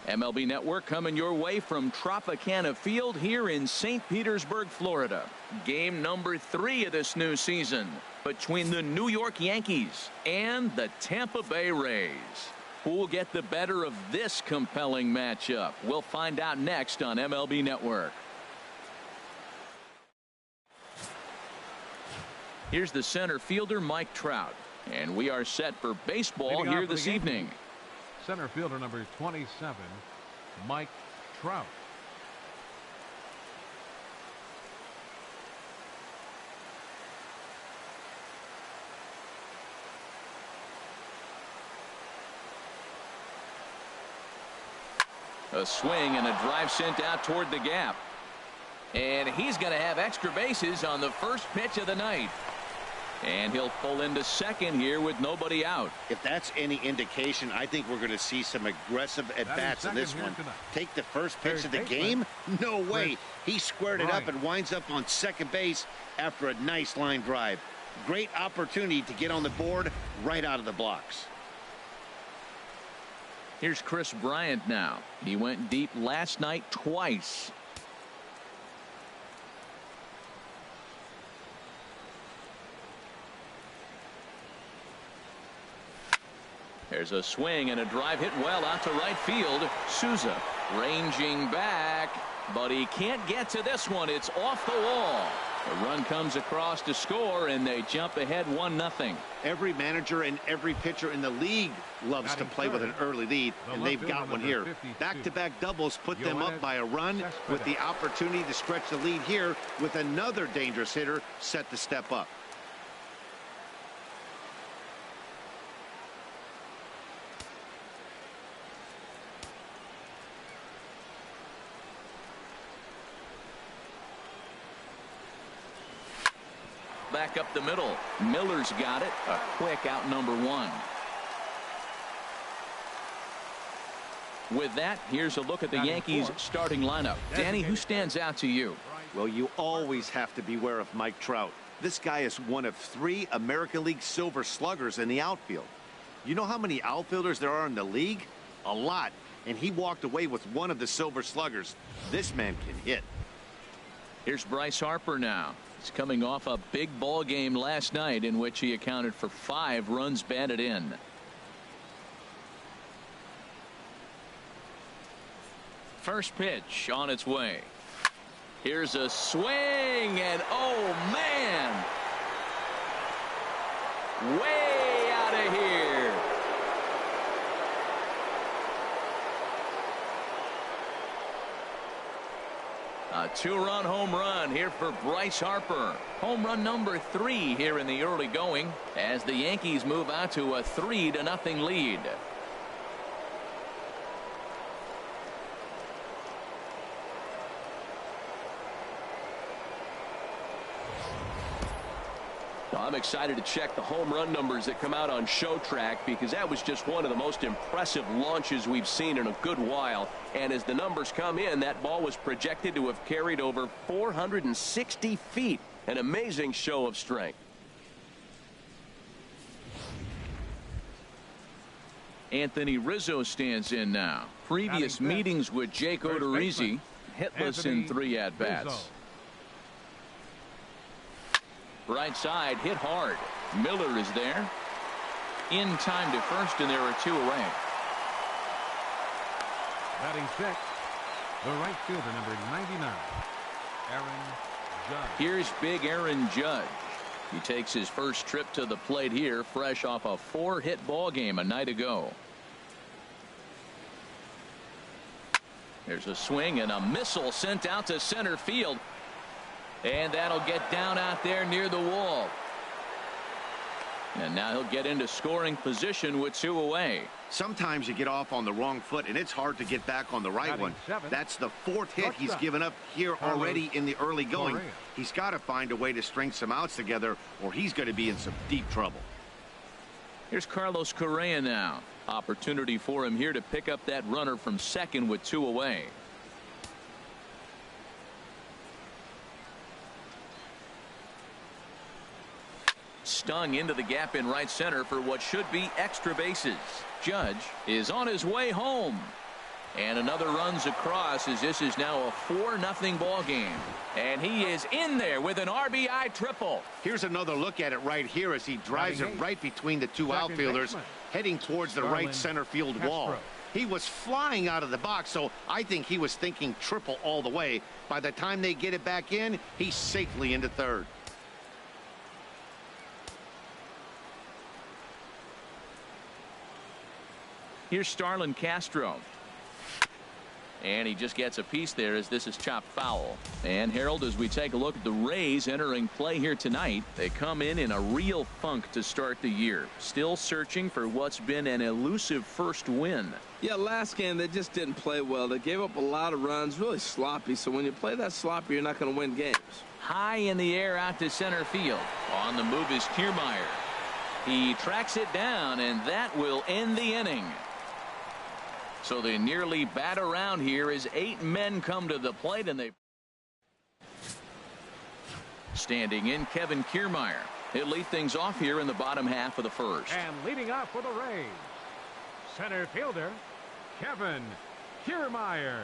MLB Network coming your way from Tropicana Field here in St. Petersburg, Florida. Game number 3 of this new season between the New York Yankees and the Tampa Bay Rays. Who will get the better of this compelling matchup? We'll find out next on MLB Network. Here's the center fielder, Mike Trout. And we are set for baseball here this evening. Center fielder number 27, Mike Trout. A swing and a drive sent out toward the gap. And he's going to have extra bases on the first pitch of the night. And he'll pull into second here with nobody out. If that's any indication, I think we're going to see some aggressive at-bats in this one. Take the first pitch of the game? No way. He squared it up and winds up on second base after a nice line drive. Great opportunity to get on the board right out of the blocks. Here's Chris Bryant now. He went deep last night twice. There's a swing and a drive hit well out to right field. Souza ranging back, but he can't get to this one. It's off the wall. A run comes across to score, and they jump ahead 1-0. Every manager and every pitcher in the league loves to play with an early lead, and they've got one here. Back-to-back doubles put them up by a run with the opportunity to stretch the lead here with another dangerous hitter set to step up. Back up the middle. Miller's got it. A quick out number 1. With that, here's a look at the Yankees starting lineup. Danny, who stands out to you? Well, you always have to beware of Mike Trout. This guy is one of 3 American League Silver Sluggers in the outfield. You know how many outfielders there are in the league? A lot. And he walked away with one of the Silver Sluggers. This man can hit. Here's Bryce Harper now. He's coming off a big ball game last night in which he accounted for 5 runs batted in. First pitch on its way. Here's a swing, and oh man, way out of here. A 2-run home run here for Bryce Harper. Home run number 3 here in the early going as the Yankees move out to a 3-0 lead. I'm excited to check the home run numbers that come out on Show Track, because that was just one of the most impressive launches we've seen in a good while. And as the numbers come in, that ball was projected to have carried over 460 feet. An amazing show of strength. Anthony Rizzo stands in now. Previous meetings with Jake Odorizzi, hitless in 3 at-bats. Right side hit hard. Miller is there. In time to first, and there are 2 away. Batting 6, the right fielder, number 99, Aaron Judge. Here's big Aaron Judge. He takes his first trip to the plate here, fresh off a 4-hit ball game a night ago. There's a swing and a missile sent out to center field. And that'll get down out there near the wall. And now he'll get into scoring position with 2 away. Sometimes you get off on the wrong foot, and it's hard to get back on the right one. That's the 4th hit he's given up here already in the early going. He's got to find a way to string some outs together, or he's going to be in some deep trouble. Here's Carlos Correa now. Opportunity for him here to pick up that runner from second with 2 away. Stung into the gap in right center for what should be extra bases. Judge is on his way home. And another runs across as this is now a 4-0 ball game. And he is in there with an RBI triple. Here's another look at it right here as he drives it right between the two outfielders, heading towards the right center field wall. He was flying out of the box, so I think he was thinking triple all the way. By the time they get it back in, he's safely into third. Here's Starlin Castro. And he just gets a piece there as this is chopped foul. And Harold, as we take a look at the Rays entering play here tonight, they come in a real funk to start the year. Still searching for what's been an elusive first win. Yeah, last game they just didn't play well. They gave up a lot of runs, really sloppy. So when you play that sloppy, you're not going to win games. High in the air out to center field. On the move is Kiermaier. He tracks it down, and that will end the inning. So they nearly bat around here as 8 men come to the plate, and they standing in Kevin Kiermaier. He'll lead things off here in the bottom half of the first. And leading off for the Rays, center fielder Kevin Kiermaier.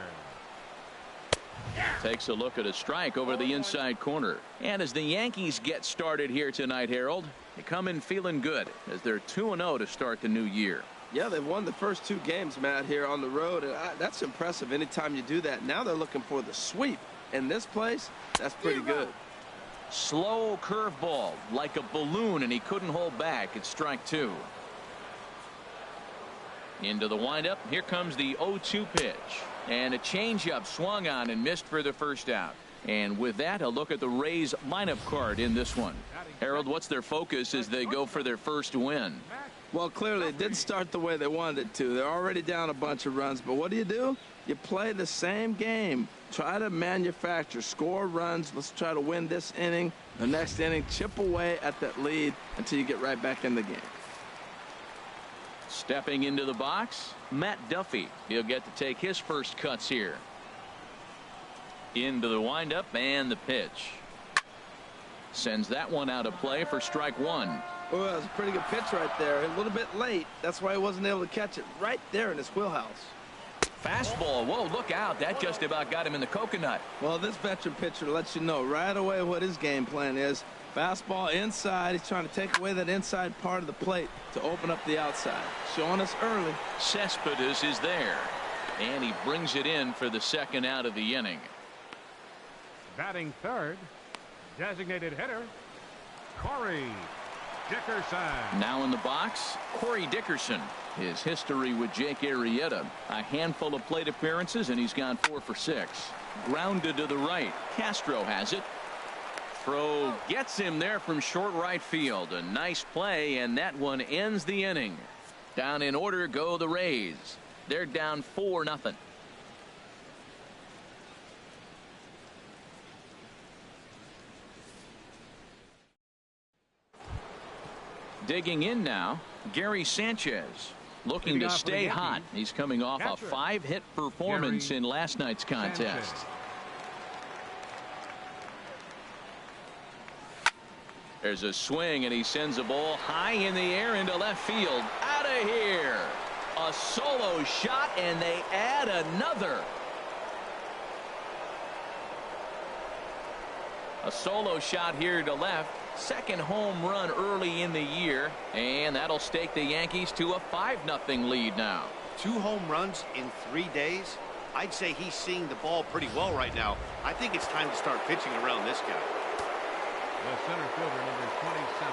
Takes a look at a strike over the inside corner. And as the Yankees get started here tonight, Harold, they come in feeling good as they're 2-0 to start the new year. Yeah, they've won the first 2 games, Matt, here on the road. And that's impressive anytime you do that. Now they're looking for the sweep. In this place, that's pretty good. Slow curveball like a balloon, and he couldn't hold back. It's strike 2. Into the windup. Here comes the 0-2 pitch. And a changeup swung on and missed for the first out. And with that, a look at the Rays lineup card in this one. Harold, what's their focus as they go for their first win? Well, clearly it didn't start the way they wanted it to. They're already down a bunch of runs. But what do? You play the same game. Try to manufacture, score runs. Let's try to win this inning. The next inning, chip away at that lead until you get right back in the game. Stepping into the box, Matt Duffy. He'll get to take his first cuts here. Into the windup and the pitch. Sends that one out of play for strike 1. Oh, that was a pretty good pitch right there. A little bit late. That's why he wasn't able to catch it right there in his wheelhouse. Fastball. Whoa, look out. That just about got him in the coconut. Well, this veteran pitcher lets you know right away what his game plan is. Fastball inside. He's trying to take away that inside part of the plate to open up the outside. Showing us early. Cespedes is there. And he brings it in for the second out of the inning. Batting third, designated hitter Corey Dickerson. Now in the box, Corey Dickerson. His history with Jake Arrieta, a handful of plate appearances, and he's gone 4 for 6. Grounded to the right. Castro has it. Throw gets him there from short right field. A nice play, and that one ends the inning. Down in order go the Rays. They're down 4-0. Digging in now, Gary Sanchez, looking to stay hot. He's coming off a 5-hit performance in last night's contest. There's a swing, and he sends a ball high in the air into left field. Out of here. A solo shot, and they add another. A solo shot here to left. Second home run early in the year, and that'll stake the Yankees to a 5-0 lead now. 2 home runs in 3 days. I'd say he's seeing the ball pretty well right now. I think it's time to start pitching around this guy. The center fielder, number 27,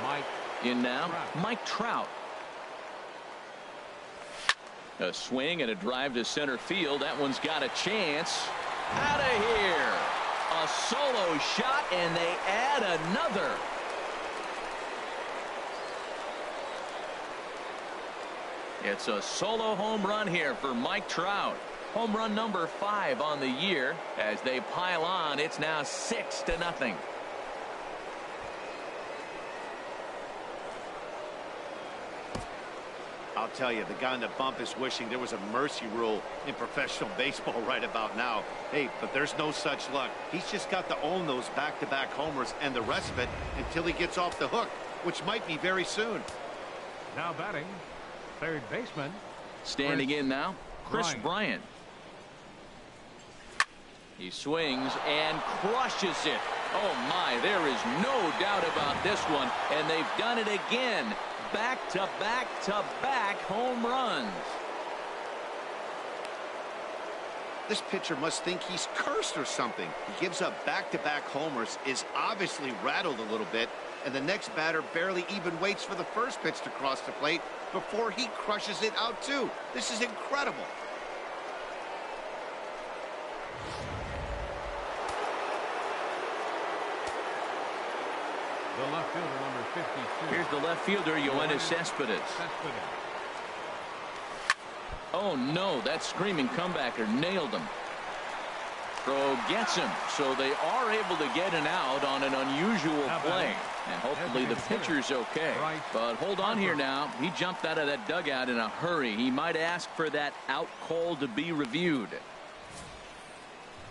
Mike. In now, Mike Trout. A swing and a drive to center field. That one's got a chance. Out of here. A solo shot, and they add another. It's a solo home run here for Mike Trout. Home run number 5 on the year. As they pile on, it's now 6-0. I'll tell you, the guy on the bump is wishing there was a mercy rule in professional baseball right about now. Hey, but there's no such luck. He's just got to own those back-to-back homers and the rest of it until he gets off the hook, which might be very soon. Now batting, third baseman. Standing in now, Chris Bryant. He swings and crushes it. Oh my, there is no doubt about this one, and they've done it again. Back to back to back home runs. This pitcher must think he's cursed or something. He gives up back-to-back homers, is obviously rattled a little bit, and the next batter barely even waits for the first pitch to cross the plate before he crushes it out too. This is incredible. The left fielder, number 52. Here's the left fielder, Yoenis Cespedes. Oh no, that screaming comebacker nailed him. Throw gets him, so they are able to get an out on an unusual play. And hopefully the pitcher's okay. But hold on here now. He jumped out of that dugout in a hurry. He might ask for that out call to be reviewed.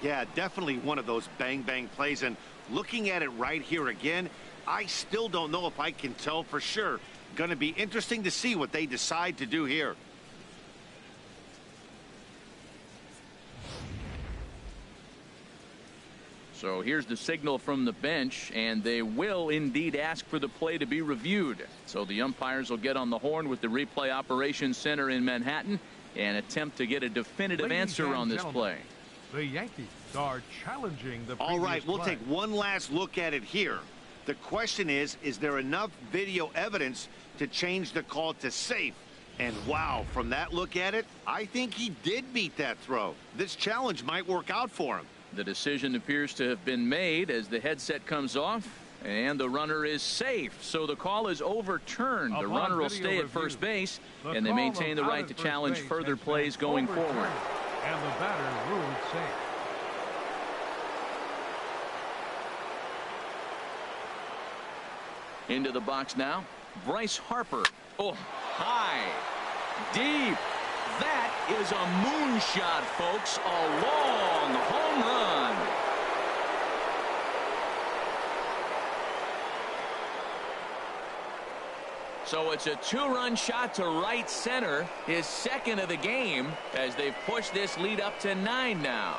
Yeah, definitely one of those bang-bang plays. And looking at it right here again, I still don't know if I can tell for sure. Going to be interesting to see what they decide to do here. So here's the signal from the bench, and they will indeed ask for the play to be reviewed. So the umpires will get on the horn with the replay operations center in Manhattan and attempt to get a definitive answer on this play. The Yankees are challenging the All right, we'll play. take one last look at it here. The question is there enough video evidence to change the call to safe? And wow, from that look at it, I think he did beat that throw. This challenge might work out for him. The decision appears to have been made as the headset comes off, and the runner is safe. So the call is overturned. The runner will stay at first base, and they maintain the right to challenge further plays going forward. And the batter ruled safe. Into the box now, Bryce Harper. Oh, high, deep. That is a moonshot, folks. A long home run. So it's a two-run shot to right center, his second of the game, as they've pushed this lead up to 9 now.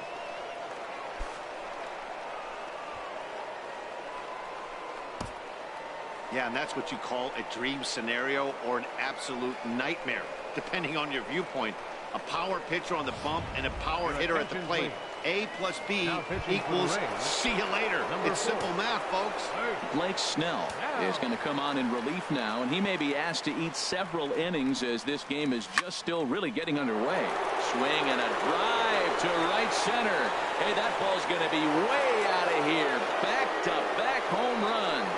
Yeah, and that's what you call a dream scenario or an absolute nightmare, depending on your viewpoint. A power pitcher on the bump and a power hitter at the plate. A plus B equals see you later. It's simple math, folks. Blake Snell is going to come on in relief now, and he may be asked to eat several innings as this game is just still really getting underway. Swing and a drive to right center. Hey, that ball's going to be way out of here. Back-to-back home runs.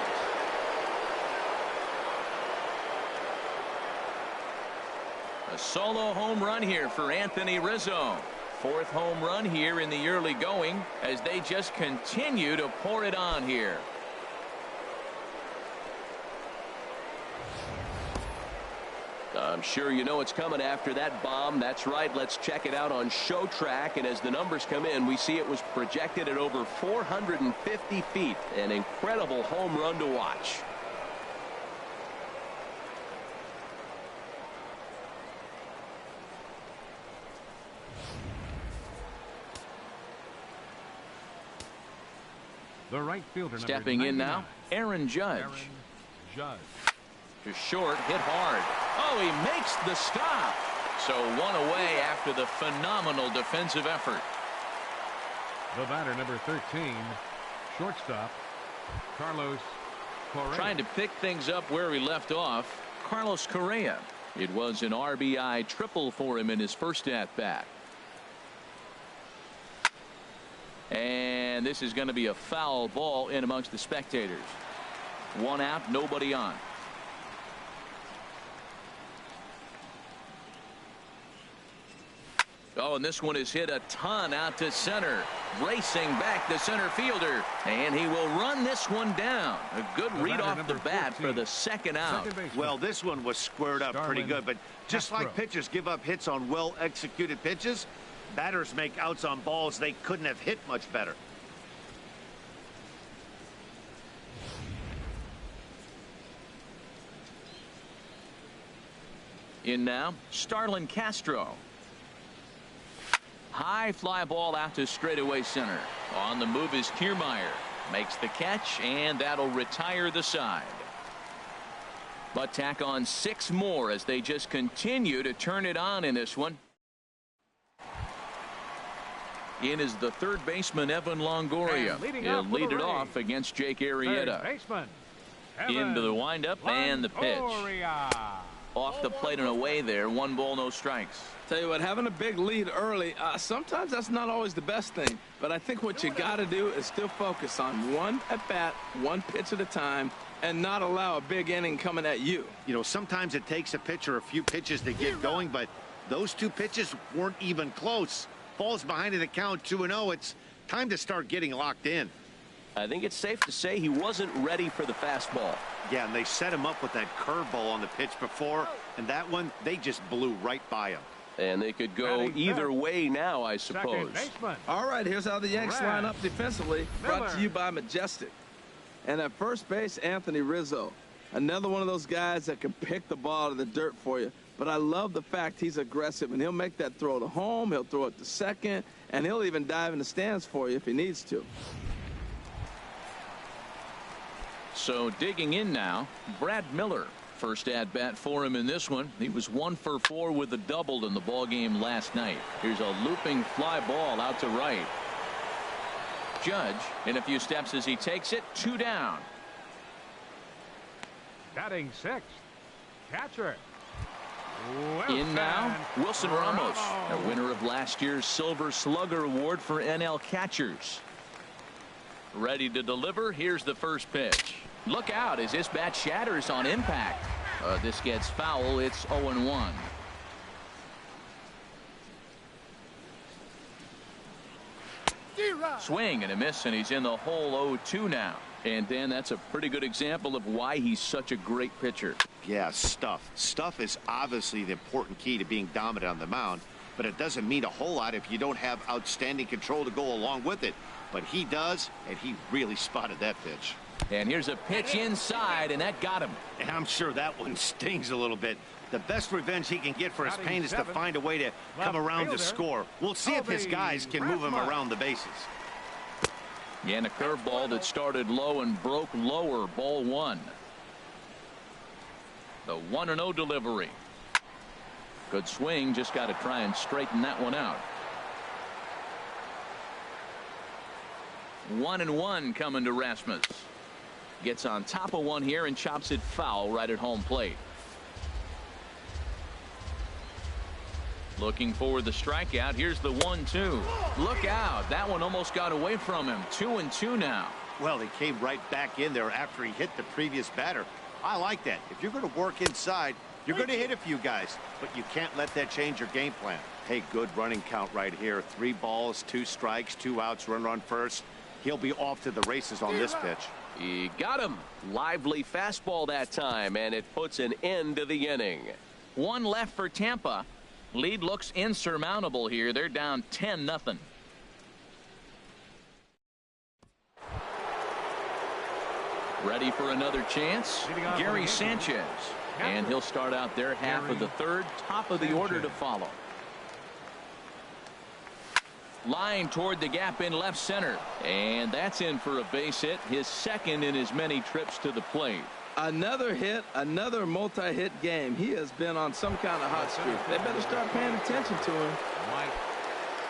A solo home run here for Anthony Rizzo. 4th home run here in the early going as they just continue to pour it on here. I'm sure you know it's coming after that bomb. That's right. Let's check it out on Show Track. And as the numbers come in, we see it was projected at over 450 feet. An incredible home run to watch. The right fielder, stepping in now, Aaron Judge. To short, hit hard. Oh, he makes the stop. So one away after the phenomenal defensive effort. The batter, number 13, shortstop, Carlos Correa. Trying to pick things up where he left off, Carlos Correa. It was an RBI triple for him in his first at-bat. And this is going to be a foul ball in amongst the spectators. 1 out, nobody on. Oh, and this one is hit a ton out to center. Racing back the center fielder. And he will run this one down. A good read off the bat for the second out. Well, this one was squared up pretty good. But just like pitchers give up hits on well-executed pitches, batters make outs on balls they couldn't have hit much better. In now, Starlin Castro. High fly ball out to straightaway center. On the move is Kiermaier. Makes the catch, and that'll retire the side. But tack on 6 more as they just continue to turn it on in this one. In is the third baseman, Evan Longoria. He'll lead it off against Jake Arrieta. Into the windup and the pitch. Off the plate and away there. 1 ball, no strikes. Tell you what, having a big lead early, sometimes that's not always the best thing. But I think what you got to do is still focus on one at bat, 1 pitch at a time, and not allow a big inning coming at you. You know, sometimes it takes a pitcher a few pitches to get going, but those 2 pitches weren't even close. Falls behind in the count 2-0. It's time to start getting locked in. I think it's safe to say he wasn't ready for the fastball. Yeah, and they set him up with that curveball on the pitch before, and that one, they just blew right by him. And they could go either way now, I suppose. All right, here's how the Yanks line up defensively. Brought to you by Majestic. And at first base, Anthony Rizzo. Another one of those guys that can pick the ball out of the dirt for you. But I love the fact he's aggressive, and he'll make that throw to home. He'll throw it to second, and he'll even dive in the stands for you if he needs to. So digging in now, Brad Miller. First at bat for him in this one. He was 1 for 4 with a double in the ball game last night. Here's a looping fly ball out to right. Judge in a few steps as he takes it. 2 down. Batting 6th, catcher. In now, Wilson Ramos, a winner of last year's Silver Slugger Award for NL catchers. Ready to deliver. Here's the first pitch. Look out as this bat shatters on impact. This gets foul. It's 0-1. Swing and a miss, and he's in the hole. 0-2 now. And Dan, that's a pretty good example of why he's such a great pitcher. Yeah, stuff. Stuff is obviously the important key to being dominant on the mound, but it doesn't mean a whole lot if you don't have outstanding control to go along with it. But he does, and he really spotted that pitch. And here's a pitch inside, and that got him. And I'm sure that one stings a little bit. The best revenge he can get for his pain is to find a way to come around to score. We'll see if his guys can move him around the bases. And a curveball that started low and broke lower. Ball 1. The 1-0 delivery. Good swing. Just got to try and straighten that one out. 1-1 coming to Rasmus. Gets on top of one here and chops it foul right at home plate. Looking for the strikeout. Here's the 1-2. Look out. That one almost got away from him. 2-2 now. Well, he came right back in there after he hit the previous batter. I like that. If you're going to work inside, you're going to hit a few guys, but you can't let that change your game plan. Hey, good running count right here. 3 balls, 2 strikes, 2 outs, runner on first. He'll be off to the races on this pitch. He got him. Lively fastball that time, and it puts an end to the inning. 1 left for Tampa. Lead looks insurmountable here. They're down 10-0. Ready for another chance. Gary Sanchez. And he'll start out there half of the third. Top of the order to follow. Line toward the gap in left center. And that's in for a base hit. His second in as many trips to the plate. Another hit, another multi-hit game. He has been on some kind of hot streak. They better start paying attention to him. Mike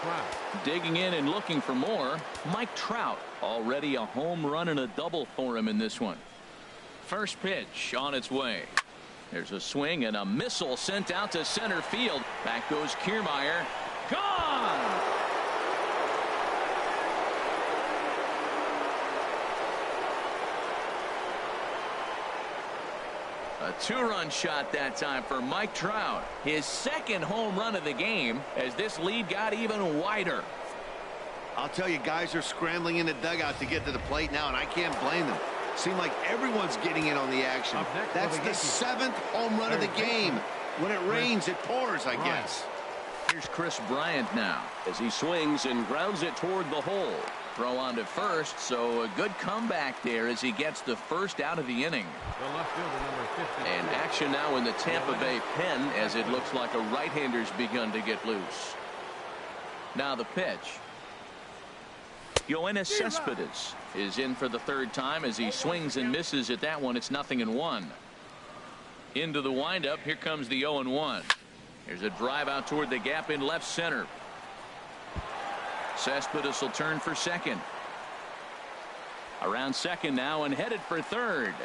Trout. Digging in and looking for more. Mike Trout. Already a home run and a double for him in this one. First pitch on its way. There's a swing and a missile sent out to center field. Back goes Kiermaier. Gone! A 2-run shot that time for Mike Trout. His second home run of the game as this lead got even wider. I'll tell you, guys are scrambling in the dugout to get to the plate now, and I can't blame them. Seems like everyone's getting in on the action. That's the 7th home run of the game. When it rains, it pours, I guess. Here's Chris Bryant now as he swings and grounds it toward the hole. Throw on to first, so a good comeback there as he gets the first out of the inning. The left fielder, number 50. And action now in the Tampa Bay pen as it looks like a right-hander's begun to get loose. Now the pitch. Yoenis Cespedes is in for the third time as he swings and misses at that one. It's 0-1. Into the windup. Here comes the 0-1. Here's a drive out toward the gap in left center. Cespedes will turn for second. Around second now and headed for third.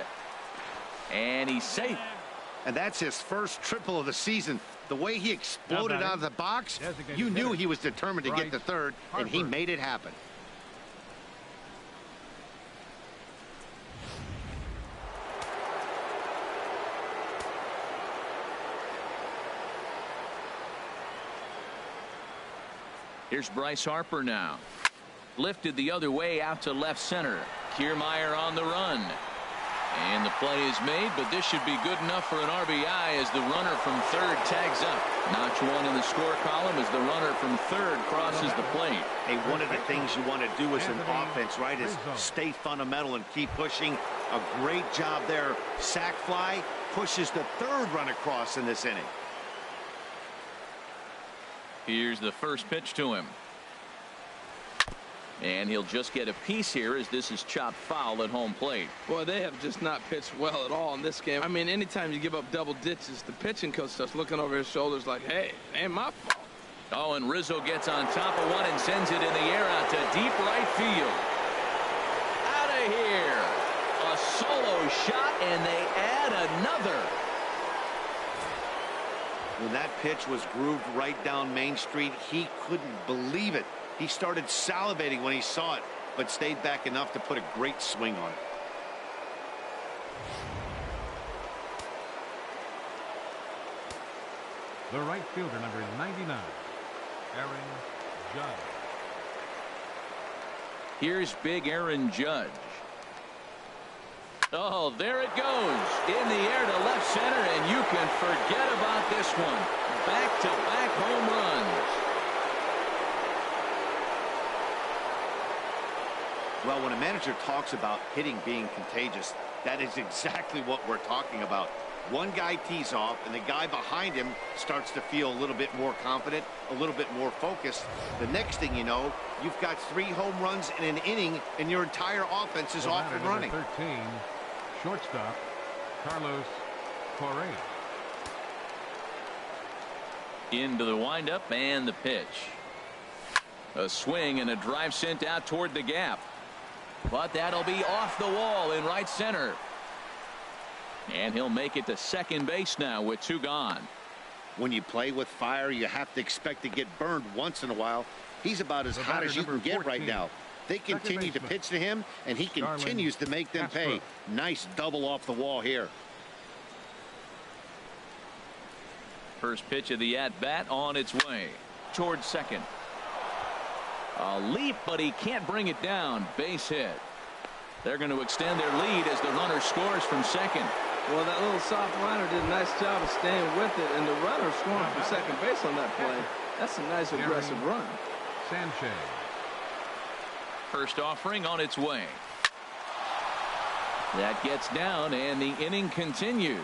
And he's safe. And that's his first triple of the season. The way he exploded out of the box, you knew he was determined to get to third, and he made it happen. Here's Bryce Harper now. Lifted the other way out to left center. Kiermaier on the run. And the play is made, but this should be good enough for an RBI as the runner from third tags up. Notch one in the score column as the runner from third crosses the plate. Hey, one of the things you want to do as an offense, right, is stay fundamental and keep pushing. A great job there. Sac fly pushes the third run across in this inning. Here's the first pitch to him. And he'll just get a piece here as this is chopped foul at home plate. Boy, they have just not pitched well at all in this game. I mean, anytime you give up double ditches, the pitching coach starts looking over his shoulders like, hey, it ain't my fault. Oh, and Rizzo gets on top of one and sends it in the air out to deep right field. Out of here. A solo shot, and they add another. When that pitch was grooved right down Main Street, he couldn't believe it. He started salivating when he saw it, but stayed back enough to put a great swing on it. The right fielder, number 99, Aaron Judge. Here's big Aaron Judge. Oh, there it goes. In the air to left center, and you can forget about this one. Back-to-back home runs. Well, when a manager talks about hitting being contagious, that is exactly what we're talking about. One guy tees off, and the guy behind him starts to feel a little bit more confident, a little bit more focused. The next thing you know, you've got 3 home runs in an inning, and your entire offense is off and running. 13, shortstop, Carlos Correa. Into the windup and the pitch. A swing and a drive sent out toward the gap. But that'll be off the wall in right center. And he'll make it to second base now with 2 gone. When you play with fire, you have to expect to get burned once in a while. He's about as hot as you can get right now. They continue to pitch to him, and he continues to make them pay. Nice double off the wall here. First pitch of the at-bat on its way towards second. A leap, but he can't bring it down. Base hit. They're going to extend their lead as the runner scores from second. Well, that little soft liner did a nice job of staying with it, and the runner scoring from second base on that play. That's a nice aggressive run. Sanchez. First offering on its way. That gets down, and the inning continues.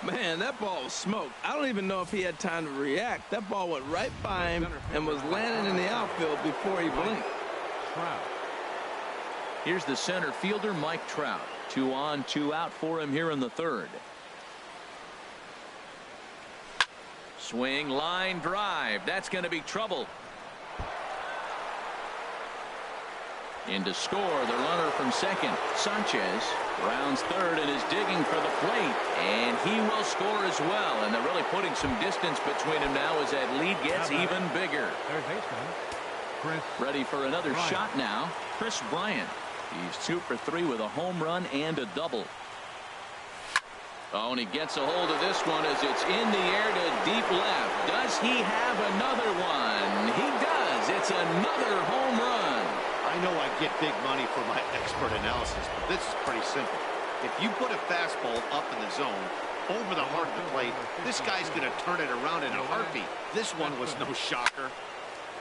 Man, that ball was smoked. I don't even know if he had time to react. That ball went right by him and was landing in the outfield before he blinked. Here's the center fielder, Mike Trout. 2 on, 2 out for him here in the third. Swing, line drive. That's going to be trouble. In to score, the runner from second. Sanchez rounds third and is digging for the plate. And he will score as well. And they're really putting some distance between them now as that lead gets even bigger. Ready for another shot now. Chris Bryant. He's 2 for 3 with a home run and a double. Oh, and he gets a hold of this one as it's in the air to deep left. Does he have another one? He does. It's another home run. I know I get big money for my expert analysis, but this is pretty simple. If you put a fastball up in the zone, over the heart of the plate, this guy's going to turn it around in a heartbeat. This one was no shocker.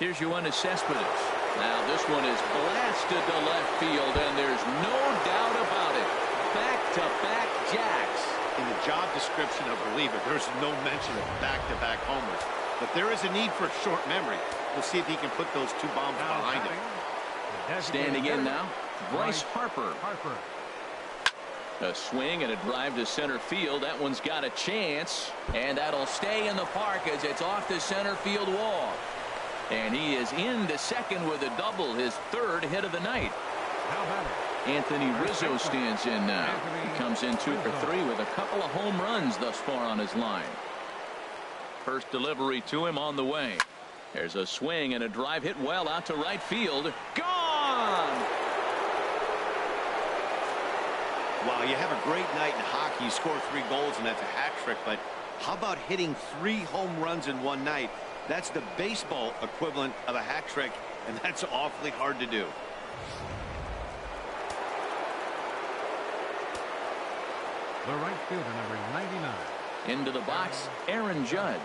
Here's Yoenis Cespedes. Now this one is blasted to left field, and there's no doubt about it. Back-to-back jacks. In the job description of reliever, there's no mention of back-to-back homers. but there is a need for short memory. We'll see if he can put those 2 bombs behind him. Standing in now, Bryce Harper. A swing and a drive to center field. That one's got a chance, and that'll stay in the park as it's off the center field wall. And he is into second with a double, his 3rd hit of the night. Anthony Rizzo stands in now. He comes in 2 for 3 with a couple of home runs thus far on his line. First delivery to him on the way. There's a swing and a drive hit well out to right field. Gone! Wow, you have a great night in hockey. You score 3 goals, and that's a hat trick. But how about hitting 3 home runs in one night? That's the baseball equivalent of a hat trick, and that's awfully hard to do. The right fielder, number 99. Into the box, Aaron Judge.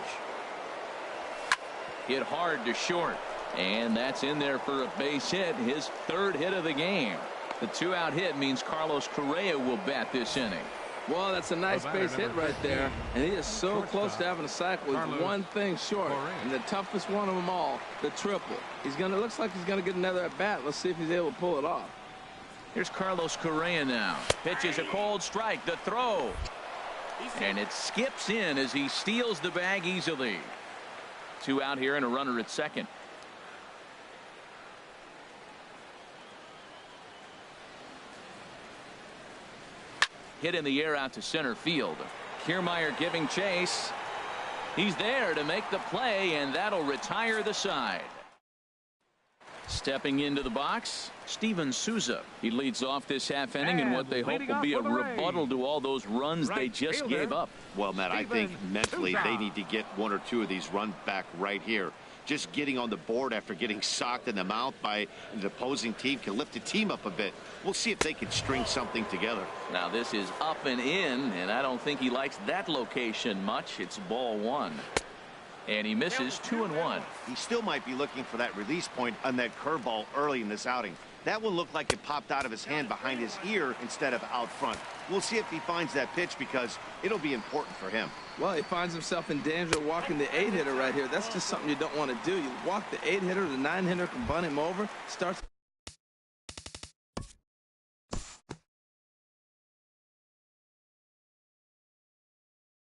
Hit hard to short, and that's in there for a base hit, his 3rd hit of the game. The 2-out hit means Carlos Correa will bat this inning. Well, that's a nice base hit right there, and he is so close to having a cycle. He's one thing short, and the toughest one of them all, the triple. Looks like he's gonna get another at bat. Let's see if he's able to pull it off. Here's Carlos Correa now. Pitches a cold strike. The throw, and it skips in as he steals the bag easily. 2 out here and a runner at second. Hit in the air out to center field. Kiermaier giving chase. He's there to make the play, and that'll retire the side. Stepping into the box, Steven Souza. He leads off this half inning in what they hope will be a rebuttal to all those runs they just gave up. Well, Matt, I think mentally they need to get 1 or 2 of these runs back right here. Just getting on the board after getting socked in the mouth by the opposing team can lift the team up a bit. We'll see if they can string something together. Now this is up and in, and I don't think he likes that location much. It's ball 1. And he misses 2-1. He still might be looking for that release point on that curveball early in this outing. That one looked like it popped out of his hand behind his ear instead of out front. We'll see if he finds that pitch because it'll be important for him. Well, he finds himself in danger of walking the 8-hitter right here. That's just something you don't want to do. You walk the 8-hitter, the 9-hitter can bunt him over. Starts